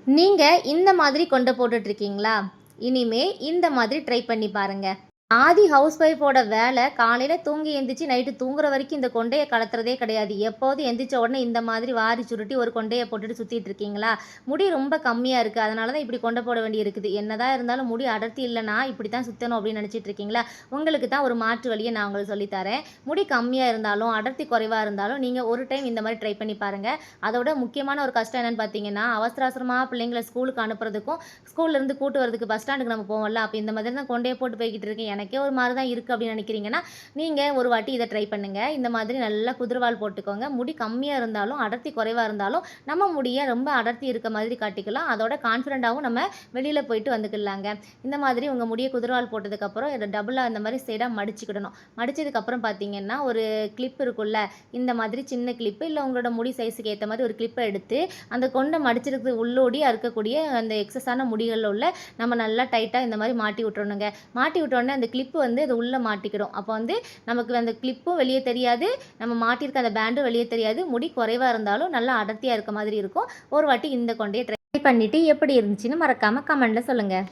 நீங்க இந்த மாதிரி கொண்ட போட்டுட்ருக்கீங்களா? இனிமே இந்த மாதிரி ட்ரை பண்ணி பாருங்க. ஆதி ஹவுஸ் ஒய்ஃபோட வேலை காலையில தூங்கி எந்திரிச்சு நைட்டு தூங்குற வரைக்கும் இந்த கொண்டைய கலத்துறதே கிடையாது. எப்போதும் எந்திரிச்ச உடனே இந்த மாதிரி வாரி சுருட்டி ஒரு கொண்டைய போட்டுட்டு சுத்திட்டு இருக்கீங்களா? முடி ரொம்ப கம்மியா இருக்கு. அதனால தான் இப்படி கொண்ட போட வேண்டி இருக்குது. என்னதான் இருந்தாலும் முடி அடர்த்தி இல்லன்னா இப்படி தான் சுத்தணும் அப்படின்னு நினைச்சிட்டு இருக்கீங்களா? உங்களுக்கு தான் ஒரு மாற்று வழிய நான் உங்களுக்கு சொல்லி தரேன். முடி கம்மியா இருந்தாலும், அடர்த்தி குறைவா இருந்தாலும் நீங்க ஒரு டைம் இந்த மாதிரி ட்ரை பண்ணி பாருங்க. அதோட முக்கியமான ஒரு கஷ்டம் என்னன்னு பார்த்தீங்கன்னா, அவசர அவசரமா பிள்ளைங்கள ஸ்கூலுக்கு அனுப்புறதுக்கும், ஸ்கூல்ல இருந்து கூட்டு வரதுக்கு பஸ் ஸ்டாண்டுக்கு நம்ம போவோம்ல, அப்ப இந்த மாதிரி தான் கொண்டைய போட்டு போய்க்கிட்டு இருக்கேன். எனக்கே ஒரு மாரி தான் இருக்குது அப்படின்னு நினைக்கிறீங்கன்னா, நீங்க ஒரு வாட்டி இத ட்ரை பண்ணுங்க. இந்த மாதிரி நல்லா குதிரவால் போட்டுக்கோங்க. முடி கம்மியா இருந்தாலும், அடர்த்தி குறைவா இருந்தாலும், நம்ம முடிய ரொம்ப அடர்த்தி இருக்க மாதிரி காட்டிக்கலாம். அதோட கான்ஃபிடென்ட்டாவும் நம்ம வெளியில போயிட்டு வந்துக்கலாங்க. இந்த மாதிரி உங்க முடிய குதிரவால் போட்டதுக்கப்புறம் இத டபுளா இந்த மாரி சைடா மடிச்சுக்கிடணும். மடிச்சதுக்கப்புறம் பார்த்தீங்கன்னா, ஒரு கிளிப் இருக்குல்ல, இந்த மாதிரி சின்ன கிளிப்பு இல்ல உங்களோட முடி சைஸுக்கு ஏத்த மாரி ஒரு கிளிப்ப எடுத்து, அந்த கொண்ட மடிச்சிருக்கு உள்ளோடியா இருக்கக்கூடிய அந்த எக்ஸஸான முடிகள்ல உள்ள நம்ம நல்லா டைட்டா இந்த மாரி மாட்டி விட்டுறணுங்க. மாட்டி விட்டோனே அந்த கிளிப்பு வந்து அது உள்ள மாட்டிக்கிடும். அப்போ வந்து நமக்கு அந்த கிளிப்பும் வெளியே தெரியாது, நம்ம மாட்டியிருக்க அந்த பேண்டும் வெளியே தெரியாது. முடி குறைவா இருந்தாலும் நல்லா அடர்த்தியா இருக்க மாதிரி இருக்கும். ஒரு வாட்டி இந்த கொண்டைய ட்ரை பண்ணிட்டு எப்படி இருந்துச்சுன்னு மறக்காம கமெண்ட்ல சொல்லுங்க.